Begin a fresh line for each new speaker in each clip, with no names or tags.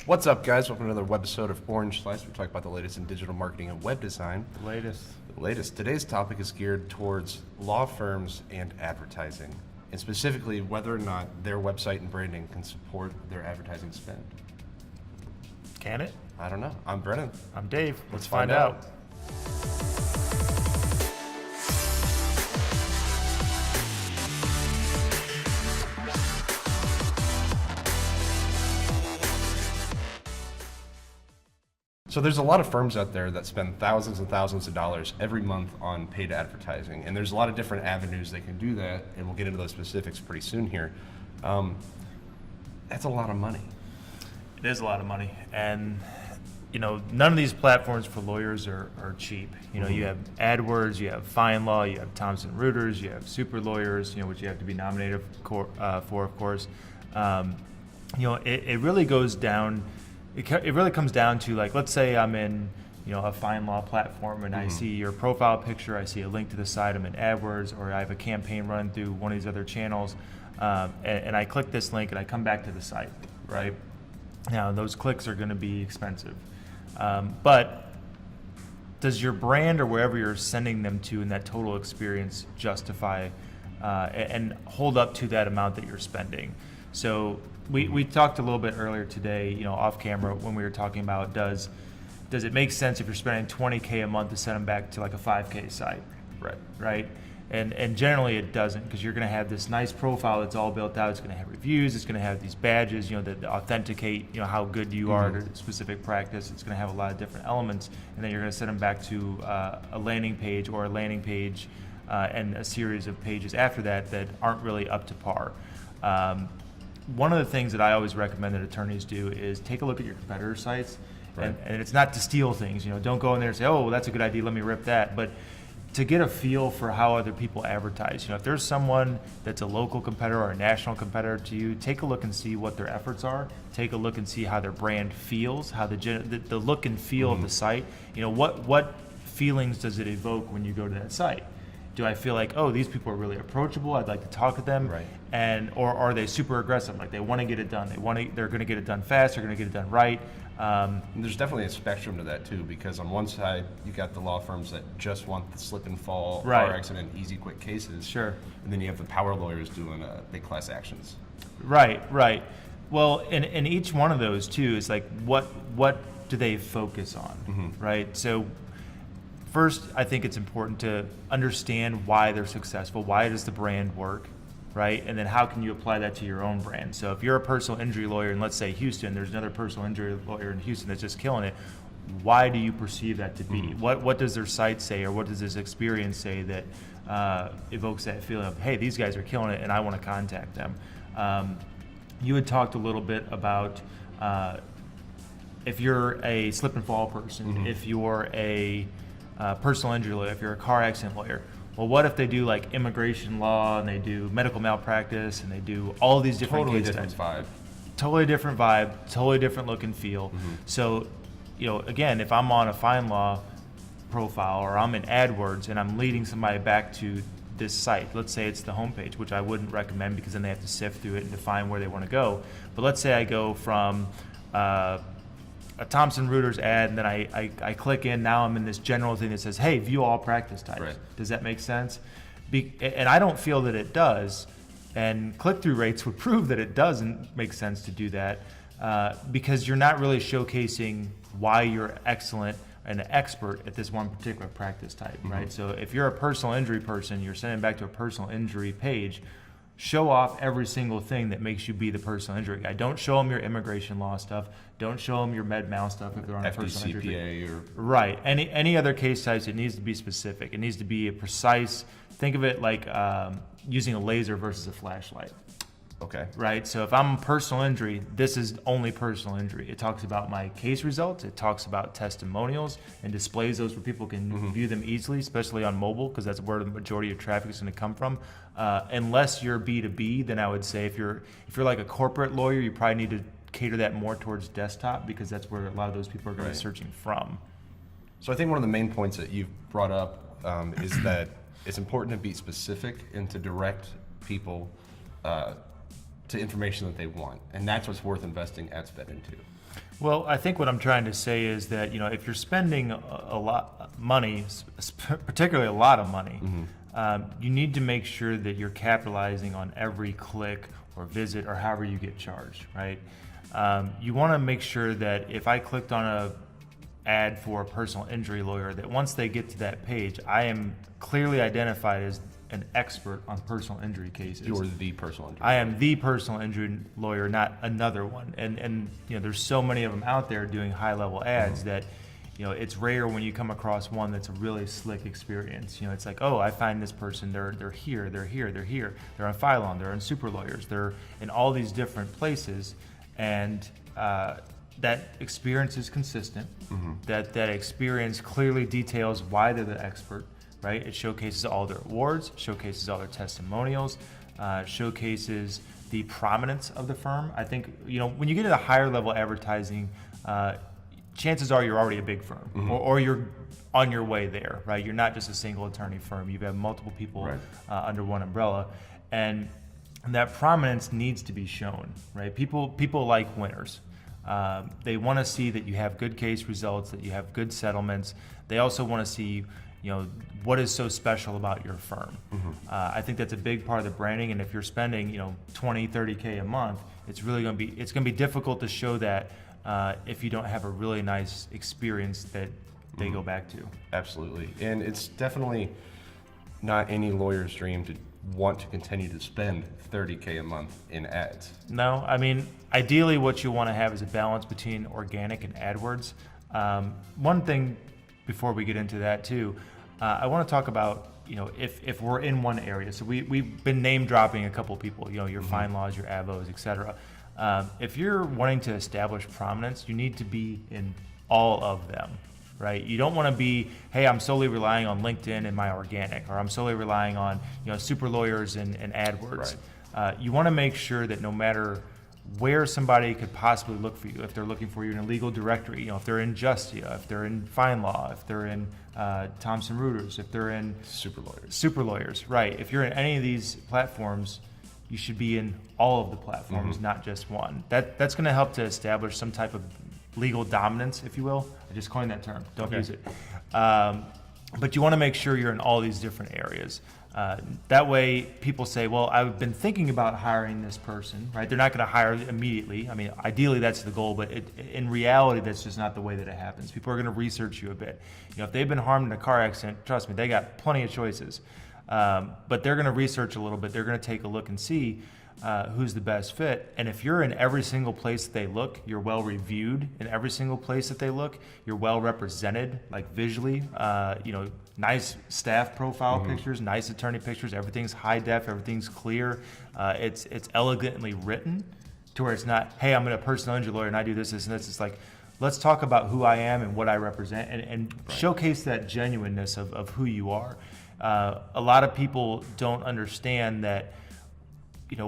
What's up, guys? Welcome to another webisode of Orange Slice. We talk about the latest in digital marketing and web design.
The latest.
Today's topic is geared towards law firms and advertising, and specifically whether or not their website and branding can support their advertising spend.
Can it?
I don't know. I'm Brennan.
I'm Dave.
Let's find out. So there's a lot of firms out there that spend thousands and thousands of dollars every month on paid advertising, and there's a lot of different avenues they can do that, and we'll get into those specifics pretty soon here. That's a lot of money.
It is a lot of money, and none of these platforms for lawyers are cheap. You have Adwords, you have FindLaw, you have Thomson Reuters, you have super lawyers, which you have to be nominated for, of course. It really goes down. It really comes down to, like, let's say I'm in a FindLaw platform and I see your profile picture, I see a link to the site, I'm in AdWords, or I have a campaign run through one of these other channels, and I click this link and I come back to the site, right? Now, those clicks are going to be expensive, but does your brand or wherever you're sending them to in that total experience justify and hold up to that amount that you're spending? So we talked a little bit earlier today, off camera, when we were talking about does it make sense if you're spending $20K a month to send them back to like a $5K site, right? And generally it doesn't, because you're going to have this nice profile that's all built out. It's going to have reviews. It's going to have these badges, that authenticate, how good you are to a specific practice. It's going to have a lot of different elements, and then you're going to send them back to a landing page and a series of pages after that aren't really up to par. One of the things that I always recommend that attorneys do is take a look at your competitor sites, and it's not to steal things. Don't go in there and say, oh, well, that's a good idea, let me rip that. But to get a feel for how other people advertise. If there's someone that's a local competitor or a national competitor to you, take a look and see what their efforts are. Take a look and see how their brand feels, how the look and feel of the site. What feelings does it evoke when you go to that site? Do I feel like, oh, these people are really approachable, I'd like to talk to them, or are they super aggressive? Like, they want to get it done. They're going to get it done fast. They're going to get it done right.
There's definitely a spectrum to that too, because on one side you got the law firms that just want the slip and fall, car accident, easy, quick cases.
Sure.
And then you have the power lawyers doing big class actions.
Right. Well, and each one of those too is like, what do they focus on, right? So first, I think it's important to understand why they're successful. Why does the brand work, right? And then how can you apply that to your own brand? So if you're a personal injury lawyer in, let's say, Houston, there's another personal injury lawyer in Houston that's just killing it. Why do you perceive that to be? What does their site say, or what does this experience say that evokes that feeling of, hey, these guys are killing it and I want to contact them? You had talked a little bit about if you're a slip and fall person, if you're a personal injury lawyer, if you're a car accident lawyer. Well, what if they do like immigration law and they do medical malpractice and they do all these different
Totally
case
different
types?
vibe.
Totally different vibe, totally different look and feel. So, again, if I'm on a FindLaw profile or I'm in AdWords and I'm leading somebody back to this site, let's say it's the homepage, which I wouldn't recommend because then they have to sift through it and define where they want to go. But let's say I go from a Thomson Reuters ad, and then I click in. Now I'm in this general thing that says, hey, view all practice types. Does that make sense? And I don't feel that it does, and click-through rates would prove that it doesn't make sense to do that, because you're not really showcasing why you're excellent and an expert at this one particular practice type, right? So if you're a personal injury person, you're sending back to a personal injury page, show off every single thing that makes you be the personal injury guy. Don't show them your immigration law stuff. Don't show them your med mal stuff if they're on a personal injury.
FDCPA or...
Right. Any other case types, it needs to be specific. It needs to be a precise. Think of it like using a laser versus a flashlight.
Okay.
Right. So if I'm personal injury, this is only personal injury. It talks about my case results. It talks about testimonials and displays those where people can view them easily, especially on mobile, because that's where the majority of traffic is going to come from. Unless you're B2B, then I would say if you're like a corporate lawyer, you probably need to cater that more towards desktop, because that's where a lot of those people are going to be searching from.
So I think one of the main points that you've brought up is that it's important to be specific and to direct people to information that they want. And that's what's worth investing ad spend into.
Well, I think what I'm trying to say is that, if you're spending a lot of money, particularly a lot of money, you need to make sure that you're capitalizing on every click or visit or however you get charged, right? You want to make sure that if I clicked on a ad for a personal injury lawyer, that once they get to that page, I am clearly identified as an expert on personal injury cases.
You're the personal injury
I am the personal injury lawyer, not another one. And there's so many of them out there doing high-level ads that, it's rare when you come across one that's a really slick experience. It's like, oh, I find this person, they're here, they're here, they're here. They're on FindLaw, they're on Super Lawyers, they're in all these different places. And that experience is consistent. That experience clearly details why they're the expert. Right? It showcases all their awards, showcases all their testimonials, showcases the prominence of the firm. I think, when you get into higher level advertising, chances are you're already a big firm, or you're on your way there, right? You're not just a single attorney firm. You have multiple people under one umbrella. And that prominence needs to be shown, right? People like winners. They want to see that you have good case results, that you have good settlements. They also want to see what is so special about your firm. I think that's a big part of the branding, and if you're spending 20, 30K a month, it's going to be difficult to show that if you don't have a really nice experience that they go back to.
Absolutely. And it's definitely not any lawyer's dream to want to continue to spend 30K a month in ads.
No, I mean, ideally what you want to have is a balance between organic and AdWords. One thing before we get into that too, I want to talk about, if we're in one area. So we've been name dropping a couple people, your FindLaws, your Avos, et cetera. If you're wanting to establish prominence, you need to be in all of them, right? You don't want to be, hey, I'm solely relying on LinkedIn and my organic, or I'm solely relying on, Super Lawyers and AdWords. Right. You want to make sure that no matter where somebody could possibly look for you, if they're looking for you in a legal directory, if they're in Justia, if they're in FindLaw, if they're in Thomson Reuters, if they're in Super Lawyers, right? If you're in any of these platforms, you should be in all of the platforms, not just one. That's going to help to establish some type of legal dominance, if you will. I just coined that term. Don't use it. But you want to make sure you're in all these different areas. That way people say, well, I've been thinking about hiring this person, right? They're not going to hire immediately. I mean, ideally that's the goal, but in reality, that's just not the way that it happens. People are going to research you a bit. If they've been harmed in a car accident, trust me, they got plenty of choices. But they're going to research a little bit. They're going to take a look and see who's the best fit. And if you're in every single place that they look, you're well reviewed in every single place that they look, you're well represented, like visually, nice staff profile pictures, nice attorney pictures, everything's high def, everything's clear, it's elegantly written to where it's not, hey, I'm a personal injury lawyer and I do this, and this. It's like, let's talk about who I am and what I represent, and showcase that genuineness of who you are. A lot of people don't understand that,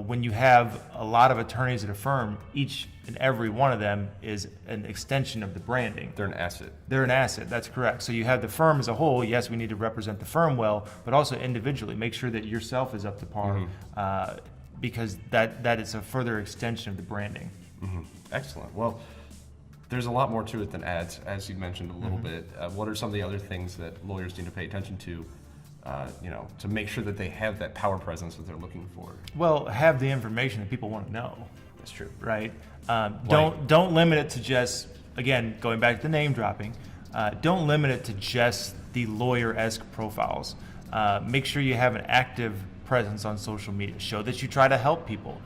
when you have a lot of attorneys at a firm, each and every one of them is an extension of the branding.
They're an asset.
They're an asset, that's correct. So you have the firm as a whole. Yes, we need to represent the firm well, but also individually. Make sure that yourself is up to par, because that is a further extension of the branding.
Excellent. Well, there's a lot more to it than ads, as you mentioned a little bit. What are some of the other things that lawyers need to pay attention to, to make sure that they have that power presence that they're looking for?
Well, have the information that people want to know.
That's true.
Right? Don't limit it to just, again, going back to the name dropping, don't limit it to just the lawyer-esque profiles. Make sure you have an active presence on social media. Show that you try to help people.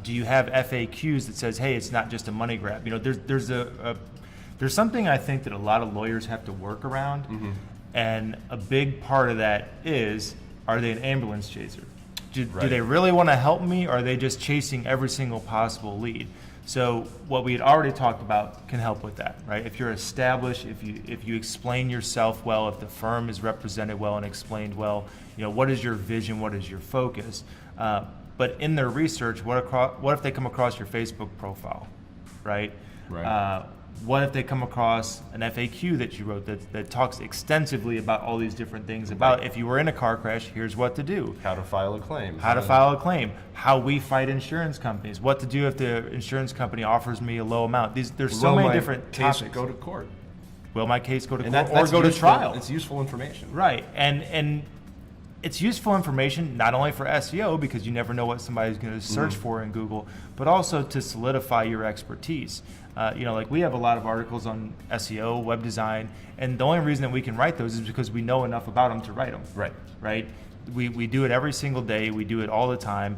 Do you have FAQs that says, hey, it's not just a money grab? There's something I think that a lot of lawyers have to work around, and a big part of that is, are they an ambulance chaser? Do they really want to help me, or are they just chasing every single possible lead? So what we had already talked about can help with that, right? If you're established, if you explain yourself well, if the firm is represented well and explained well, what is your vision, what is your focus? But in their research, what if they come across your Facebook profile, right?
Right.
What if they come across an FAQ that you wrote that talks extensively about all these different things about if you were in a car crash, here's what to do.
How to file a claim.
How to file a claim. How we fight insurance companies. What to do if the insurance company offers me a low amount. There's so many different topics.
Go to court.
Will my case go to court
That's
or go to
useful,
trial?
It's useful information.
Right. And it's useful information not only for SEO, because you never know what somebody's going to search for in Google, but also to solidify your expertise. Like we have a lot of articles on SEO, web design, and the only reason that we can write those is because we know enough about them to write them.
Right.
Right. We do it every single day. We do it all the time,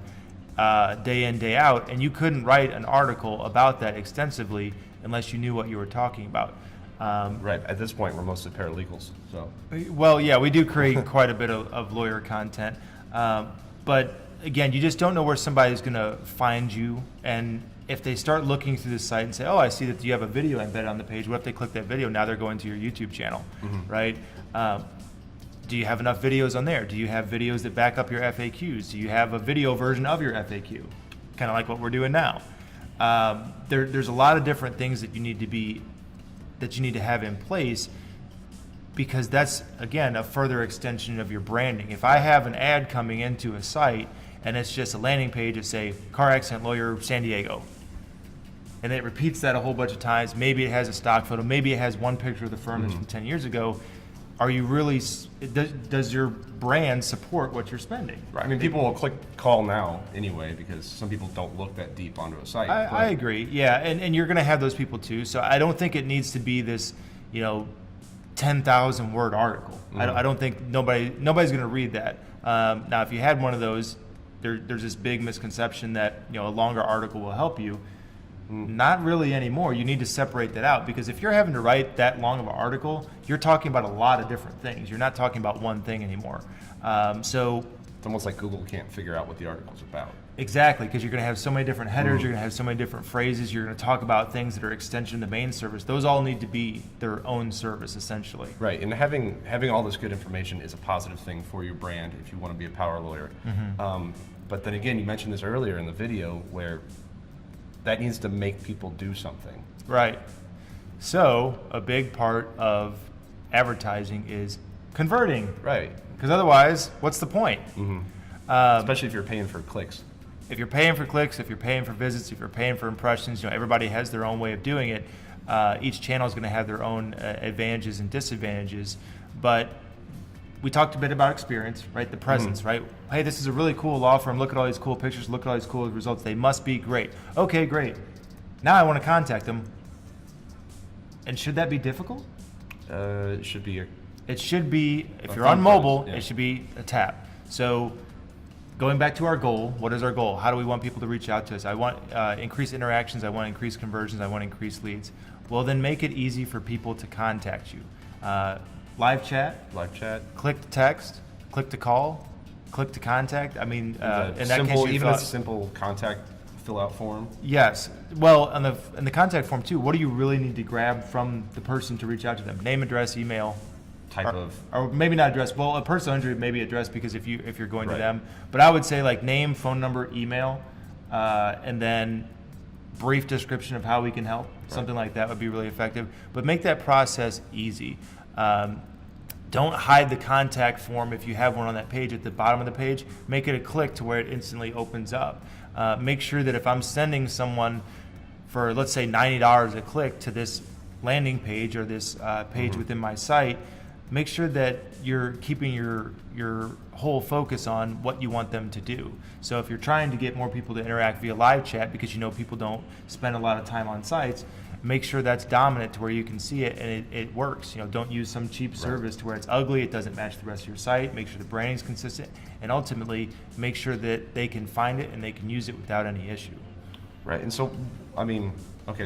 day in, day out. And you couldn't write an article about that extensively unless you knew what you were talking about.
Right. At this point, we're mostly paralegals. So.
Well, yeah, we do create quite a bit of lawyer content. But again, you just don't know where somebody's going to find you. And if they start looking through the site and say, oh, I see that you have a video embedded on the page. What if they click that video? Now they're going to your YouTube channel, right? Do you have enough videos on there? Do you have videos that back up your FAQs? Do you have a video version of your FAQ? Kind of like what we're doing now. There's a lot of different things that you need to have in place, because that's, again, a further extension of your branding. If I have an ad coming into a site and it's just a landing page that say car accident lawyer San Diego, and it repeats that a whole bunch of times, maybe it has a stock photo, maybe it has one picture of the firm that's from 10 years ago, are you really, does your brand support what you're spending?
Right. I mean, people will click call now anyway, because some people don't look that deep onto a site.
I agree, yeah, and you're going to have those people too. So I don't think it needs to be this, 10,000 word article. I don't think nobody's going to read that. Now, if you had one of those, there's this big misconception that a longer article will help you. Not really anymore. You need to separate that out, because if you're having to write that long of an article, you're talking about a lot of different things. You're not talking about one thing anymore. So
it's almost like Google can't figure out what the article's about.
Exactly, because you're going to have so many different headers, you're going to have so many different phrases, you're going to talk about things that are extension of the main service. Those all need to be their own service, essentially.
Right, and having all this good information is a positive thing for your brand if you want to be a power lawyer. But then again, you mentioned this earlier in the video, where that needs to make people do something.
Right. So a big part of advertising is converting.
Right.
Because otherwise, what's the point?
Especially if you're paying for clicks.
If you're paying for clicks, if you're paying for visits, if you're paying for impressions, everybody has their own way of doing it. Each channel is going to have their own advantages and disadvantages. But we talked a bit about experience, right? The presence, right? Hey, this is a really cool law firm. Look at all these cool pictures. Look at all these cool results. They must be great. Okay, great. Now I want to contact them. And should that be difficult?
It should be.
It should be, if you're
phone
on mobile,
calls, yeah.
It should be a tap. So going back to our goal, what is our goal? How do we want people to reach out to us? I want increased interactions. I want increased conversions. I want increased leads. Well, then make it easy for people to contact you. Live chat, click to text, click to call, click to contact. I mean, in that case,
even a simple contact fill out form.
Yes. Well, in the contact form too, what do you really need to grab from the person to reach out to them? Name, address, email. Or maybe not address. Well, a personal injury may be addressed, because if you're going to them. But I would say like name, phone number, email, and then brief description of how we can help. Something like that would be really effective. But make that process easy. Don't hide the contact form if you have one on that page at the bottom of the page. Make it a click to where it instantly opens up. Make sure that if I'm sending someone for, let's say, $90 a click to this landing page or this page within my site, make sure that you're keeping your whole focus on what you want them to do. So if you're trying to get more people to interact via live chat, because people don't spend a lot of time on sites, make sure that's dominant to where you can see it and it works. Don't use some cheap service to where it's ugly, it doesn't match the rest of your site. Make sure the branding's consistent, and ultimately make sure that they can find it and they can use it without any issue.
Right, and so,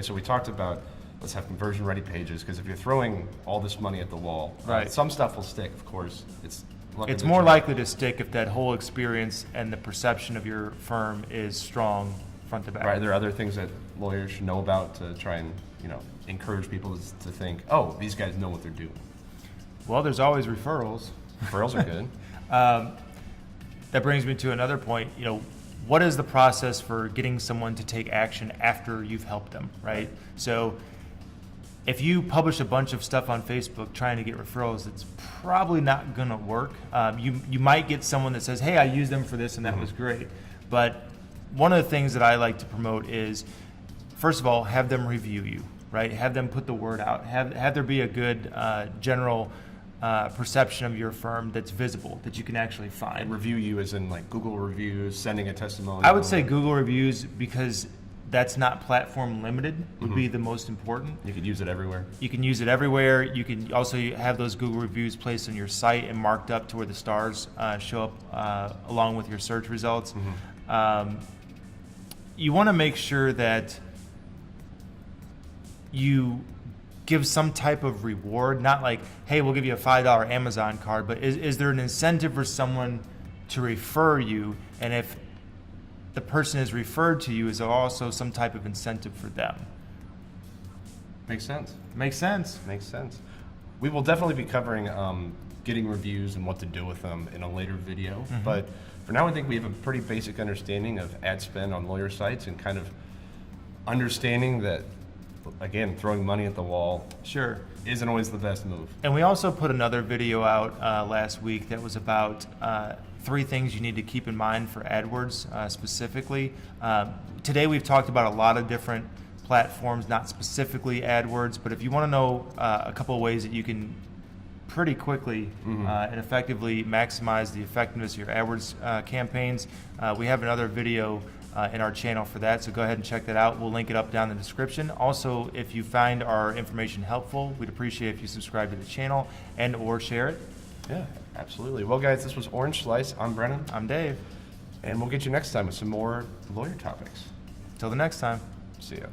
so we talked about let's have conversion ready pages, because if you're throwing all this money at the wall, some stuff will stick, of course. It's
more likely to stick if that whole experience and the perception of your firm is strong front to back.
Right, there are other things that lawyers should know about to try and encourage people to think, oh, these guys know what they're doing.
Well, there's always referrals.
Referrals are good.
That brings me to another point. what is the process for getting someone to take action after you've helped them, right? So if you publish a bunch of stuff on Facebook trying to get referrals, it's probably not going to work. You might get someone that says, hey, I used them for this and that was great. But one of the things that I like to promote is, first of all, have them review you, right? Have them put the word out. Have there be a good general perception of your firm that's visible, that you can actually find.
And review you as in like Google reviews, sending a testimonial?
I would say Google reviews, because that's not platform limited, would be the most important.
You could use it everywhere.
You can use it everywhere. You can also have those Google reviews placed on your site and marked up to where the stars show up along with your search results. You want to make sure that you give some type of reward, not like, hey, we'll give you a $5 Amazon card, but is there an incentive for someone to refer you? And if the person is referred to you, is there also some type of incentive for them?
Makes sense.
Makes sense.
Makes sense. We will definitely be covering getting reviews and what to do with them in a later video. But for now, I think we have a pretty basic understanding of ad spend on lawyer sites and kind of understanding that, again, throwing money at the wall
Sure.
isn't always the best move.
And we also put another video out last week that was about 3 things you need to keep in mind for AdWords specifically. Today we've talked about a lot of different platforms, not specifically AdWords, but if you want to know a couple of ways that you can pretty quickly and effectively maximize the effectiveness of your AdWords campaigns, we have another video in our channel for that, so go ahead and check that out. We'll link it up down in the description. Also, if you find our information helpful, we'd appreciate if you subscribe to the channel and or share it.
Yeah, absolutely. Well, guys, this was Orange Slice. I'm Brennan.
I'm Dave.
And we'll get you next time with some more lawyer topics.
Till the next time.
See ya.